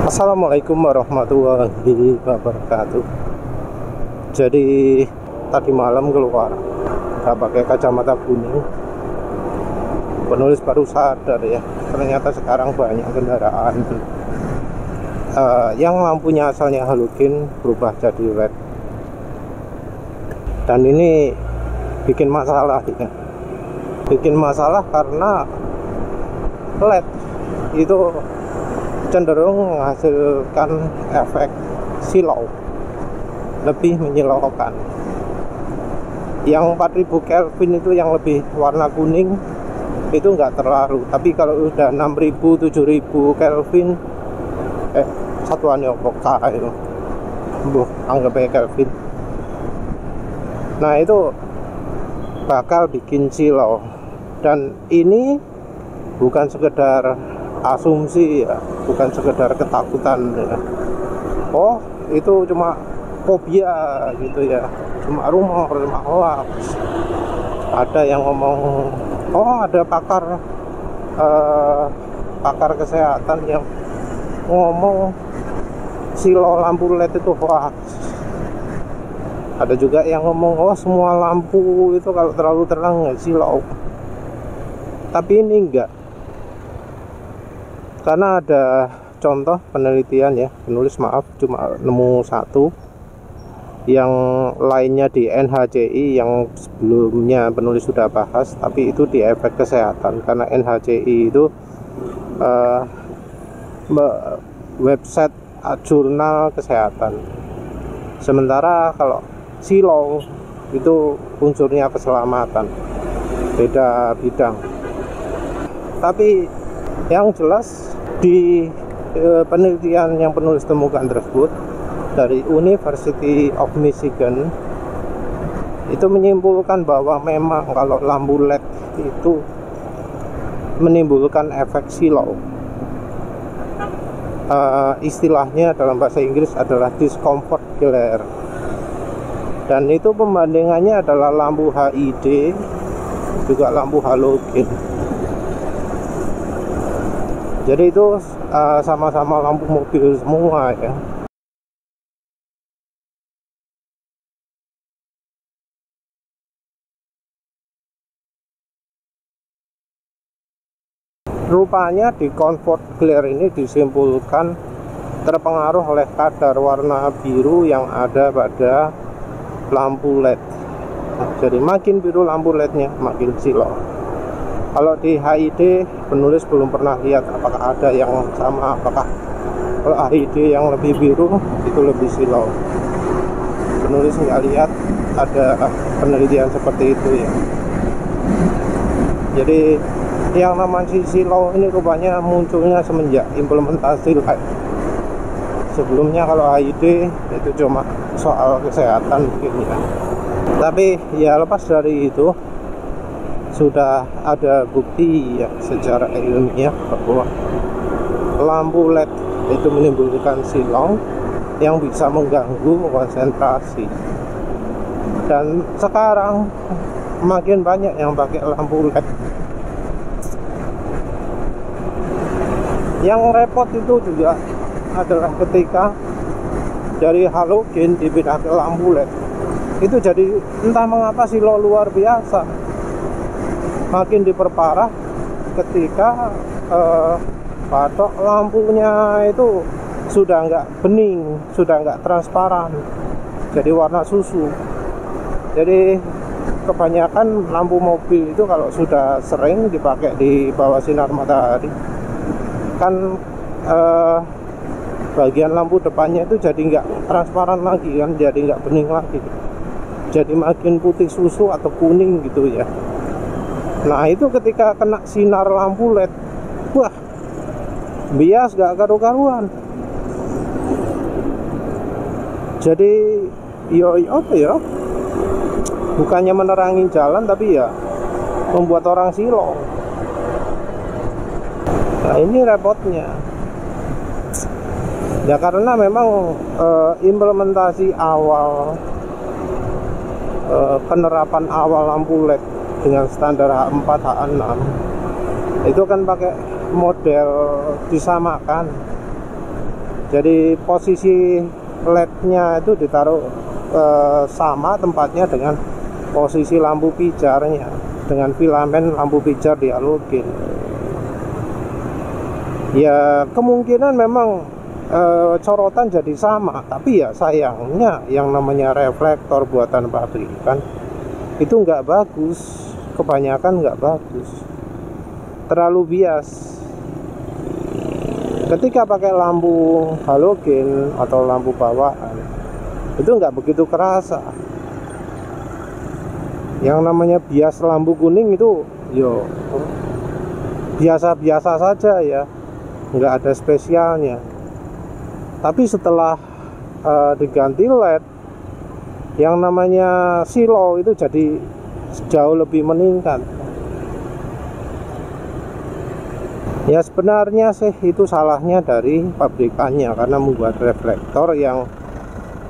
Assalamualaikum warahmatullahi wabarakatuh. Jadi tadi malam keluar nggak pakai kacamata kuning. Penulis baru sadar ya, ternyata sekarang banyak kendaraan yang lampunya asalnya halogen berubah jadi LED. Dan ini bikin masalah ya. Bikin masalah karena LED itu cenderung menghasilkan efek silau, lebih menyilaukan. Yang 4000 Kelvin itu yang lebih warna kuning itu enggak terlalu, tapi kalau udah 6000 7000 Kelvin satuannya apa itu anggap aja Kelvin, nah itu bakal bikin silau. Dan ini bukan sekedar asumsi ya, bukan sekedar ketakutan ya. Oh itu cuma fobia gitu ya, cuma rumor, cuma hoax. Ada yang ngomong, oh ada pakar kesehatan yang ngomong silau lampu LED itu hoax. Ada juga yang ngomong, oh semua lampu itu kalau terlalu terang silau. Tapi ini enggak. Karena ada contoh penelitian ya, penulis maaf cuma nemu satu, yang lainnya di NHCI yang sebelumnya penulis sudah bahas, tapi itu di efek kesehatan. Karena NHCI itu website jurnal kesehatan, sementara kalau silau itu unsurnya keselamatan, beda bidang. Tapi yang jelas di penelitian yang penulis temukan tersebut dari University of Michigan itu menyimpulkan bahwa memang kalau lampu LED itu menimbulkan efek silau. Istilahnya dalam bahasa Inggris adalah discomfort glare, dan itu pembandingannya adalah lampu HID juga lampu halogen. Jadi itu sama-sama lampu mobil semua ya. Rupanya di comfort glare ini disimpulkan terpengaruh oleh kadar warna biru yang ada pada lampu LED. Jadi makin biru lampu LED-nya makin silau. Kalau di HID penulis belum pernah lihat apakah ada yang sama, apakah kalau HID yang lebih biru itu lebih silau. Penulis nggak lihat ada penelitian seperti itu ya. Jadi yang namanya silau ini rupanya munculnya semenjak implementasi LED. Sebelumnya kalau HID itu cuma soal kesehatan mungkin ya. Tapi ya lepas dari itu, sudah ada bukti ya secara ilmiah bahwa lampu LED itu menimbulkan silau yang bisa mengganggu konsentrasi. Dan sekarang makin banyak yang pakai lampu LED. Yang repot itu juga adalah ketika dari halogen dipindah ke lampu LED, itu jadi entah mengapa silau luar biasa. Makin diperparah ketika batok lampunya itu sudah nggak bening, sudah nggak transparan, jadi warna susu. Jadi kebanyakan lampu mobil itu kalau sudah sering dipakai di bawah sinar matahari, kan bagian lampu depannya itu jadi nggak transparan lagi kan, jadi nggak bening lagi, jadi makin putih susu atau kuning gitu ya. Nah itu ketika kena sinar lampu LED, wah bias gak karu-karuan. Jadi apa ya, bukannya menerangi jalan tapi ya membuat orang silau. Nah ini repotnya ya, karena memang implementasi awal, penerapan awal lampu LED dengan standar H4, H6 itu kan pakai model disamakan. Jadi posisi LED-nya itu ditaruh sama tempatnya dengan posisi lampu pijarnya, dengan filamen lampu pijar di halogen. Ya kemungkinan memang corotan jadi sama, tapi ya sayangnya yang namanya reflektor buatan pabrikan itu nggak bagus, kebanyakan nggak bagus, terlalu bias. Ketika pakai lampu halogen atau lampu bawaan itu nggak begitu kerasa. Yang namanya bias lampu kuning itu yo biasa-biasa saja ya, nggak ada spesialnya. Tapi setelah diganti LED, yang namanya silo itu jadi jauh lebih meningkat. Ya sebenarnya sih itu salahnya dari pabrikannya, karena membuat reflektor yang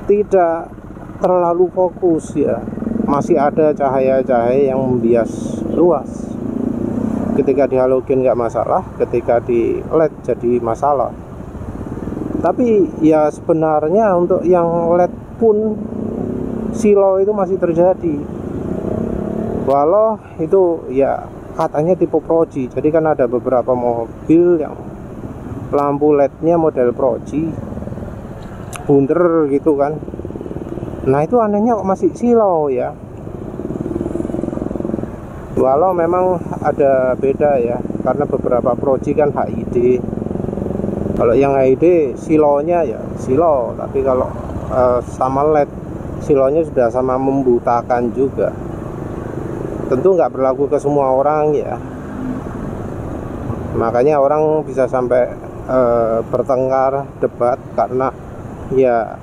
tidak terlalu fokus ya. Masih ada cahaya-cahaya yang membias luas. Ketika di halogen nggak masalah, ketika di LED jadi masalah. Tapi ya sebenarnya untuk yang LED pun silo itu masih terjadi. Walau itu ya katanya tipe Proji. Jadi kan ada beberapa mobil yang lampu LED-nya model Proji, bunder gitu kan. Nah itu anehnya kok masih silo ya. Walau memang ada beda ya, karena beberapa Proji kan HID. Kalau yang HID silonya ya silo, tapi kalau sama LED silonya sudah sama membutakan juga. Tentu nggak berlaku ke semua orang ya, makanya orang bisa sampai bertengkar, debat, karena ya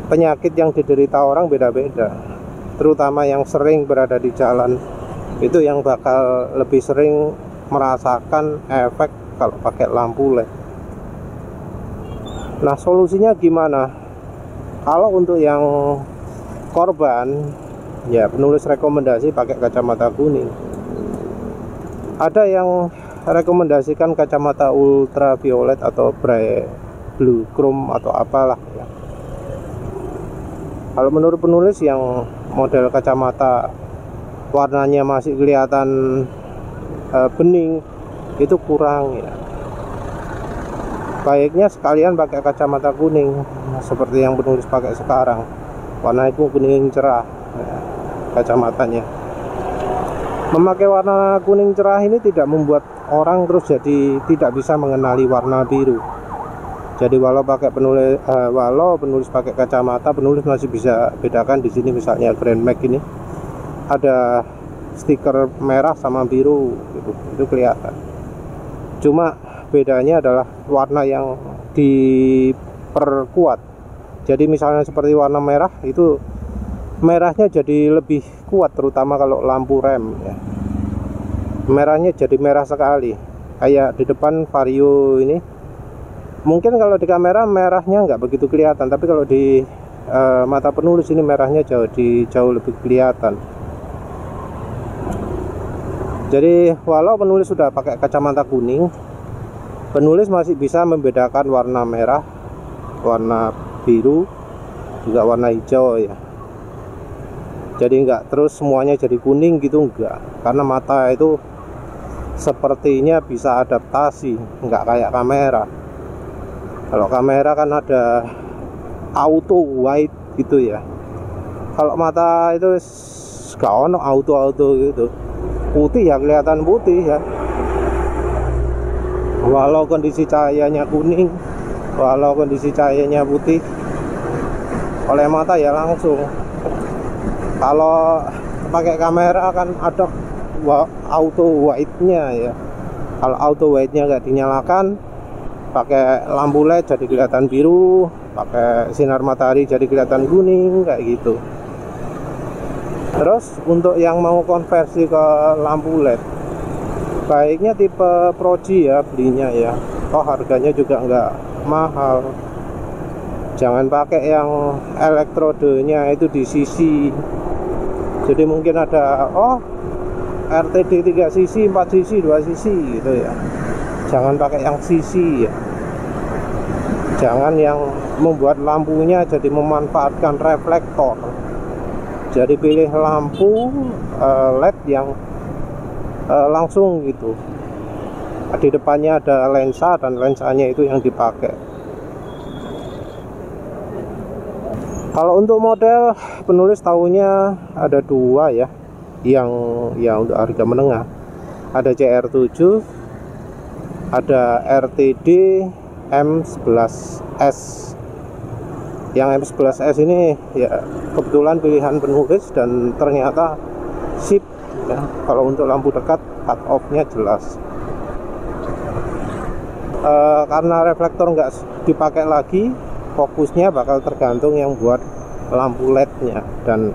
penyakit yang diderita orang beda-beda. Terutama yang sering berada di jalan itu yang bakal lebih sering merasakan efek kalau pakai lampu LED. Nah solusinya gimana? Kalau untuk yang korban, ya penulis rekomendasi pakai kacamata kuning. Ada yang rekomendasikan kacamata ultraviolet atau bright blue chrome atau apalah ya. Kalau menurut penulis yang model kacamata warnanya masih kelihatan bening itu kurang ya. Baiknya sekalian pakai kacamata kuning seperti yang penulis pakai sekarang. Warna itu kuning cerah ya, kacamatanya. Memakai warna kuning cerah ini tidak membuat orang terus jadi tidak bisa mengenali warna biru. Jadi walau penulis pakai kacamata, penulis masih bisa bedakan. Di sini misalnya Grand Max ini ada stiker merah sama biru gitu, itu kelihatan. Cuma bedanya adalah warna yang diperkuat. Jadi misalnya seperti warna merah itu merahnya jadi lebih kuat, terutama kalau lampu rem ya. Merahnya jadi merah sekali, kayak di depan Vario ini. Mungkin kalau di kamera merahnya nggak begitu kelihatan, tapi kalau di mata penulis ini merahnya jauh lebih kelihatan. Jadi walau penulis sudah pakai kacamata kuning, penulis masih bisa membedakan warna merah, warna biru, juga warna hijau ya. Jadi nggak terus semuanya jadi kuning gitu, enggak, karena mata itu sepertinya bisa adaptasi, nggak kayak kamera. Kalau kamera kan ada auto white gitu ya. Kalau mata itu nggak ono auto gitu, putih ya kelihatan putih ya. Walau kondisi cahayanya kuning, walau kondisi cahayanya putih, oleh mata ya langsung. Kalau pakai kamera kan ada auto white-nya ya. Kalau auto white-nya nggak dinyalakan, pakai lampu LED jadi kelihatan biru, pakai sinar matahari jadi kelihatan kuning kayak gitu. Terus untuk yang mau konversi ke lampu LED, baiknya tipe Proji ya belinya ya. Oh harganya juga nggak mahal. Jangan pakai yang elektrodenya itu di sisi. Jadi mungkin ada RTD 3 sisi, 4 sisi, 2 sisi gitu ya. Jangan pakai yang sisi ya. Jangan yang membuat lampunya jadi memanfaatkan reflektor. Jadi pilih lampu LED yang langsung gitu. Di depannya ada lensa dan lensanya itu yang dipakai. Kalau untuk model penulis tahunya ada dua ya, yang untuk harga menengah. Ada CR7, ada RTD M11S. Yang M11S ini ya kebetulan pilihan penulis dan ternyata sip ya. Kalau untuk lampu dekat cut off-nya jelas. Karena reflektor nggak dipakai lagi, fokusnya bakal tergantung yang buat lampu LED-nya. Dan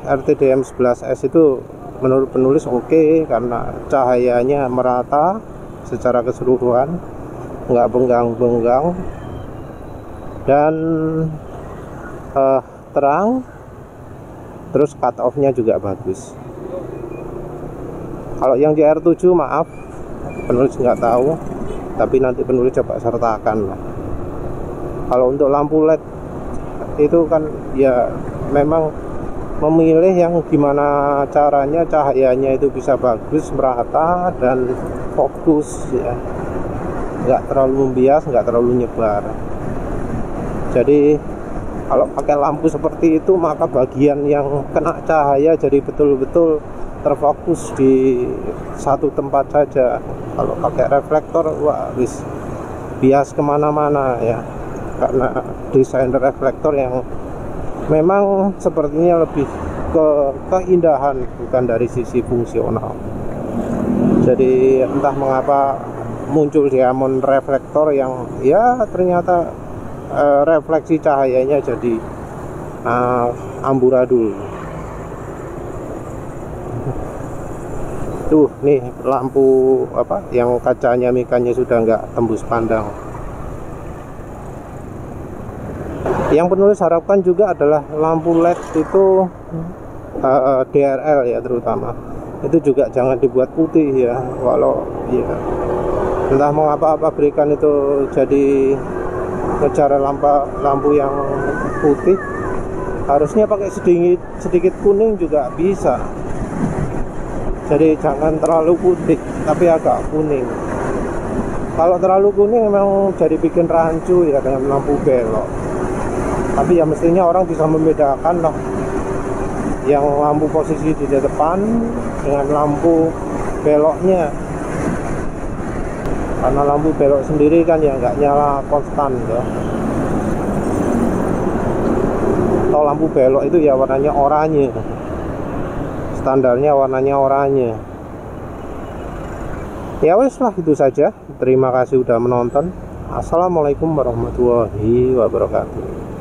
RTD M11S itu menurut penulis oke, karena cahayanya merata secara keseluruhan, nggak benggang-benggang, dan terang, terus cut off-nya juga bagus. Kalau yang CR7 maaf, penulis nggak tahu, tapi nanti penulis coba sertakan lah. Kalau untuk lampu LED itu kan ya memang memilih yang gimana caranya cahayanya itu bisa bagus, merata, dan fokus ya, nggak terlalu membias, nggak terlalu nyebar. Jadi kalau pakai lampu seperti itu, maka bagian yang kena cahaya jadi betul-betul terfokus di satu tempat saja. Kalau pakai reflektor, wah wis bias kemana-mana ya, karena desain reflektor yang memang sepertinya lebih ke keindahan, bukan dari sisi fungsional. Jadi entah mengapa muncul diamond reflektor yang ya ternyata refleksi cahayanya jadi amburadul. Tuh nih lampu apa yang kacanya mikanya sudah nggak tembus pandang. Yang penulis harapkan juga adalah lampu LED itu DRL ya, terutama itu juga jangan dibuat putih ya. Walau ya entah mengapa pabrikan itu jadi ngejar lampu yang putih, harusnya pakai sedikit kuning juga bisa. Jadi jangan terlalu putih tapi agak kuning. Kalau terlalu kuning memang jadi bikin rancu ya dengan lampu belok. Tapi ya mestinya orang bisa membedakan lah yang lampu posisi di depan dengan lampu beloknya. Karena lampu belok sendiri kan ya nggak nyala konstan ya. Atau lampu belok itu ya warnanya oranye, standarnya warnanya oranye. Ya wes lah, itu saja. Terima kasih udah menonton. Assalamualaikum warahmatullahi wabarakatuh.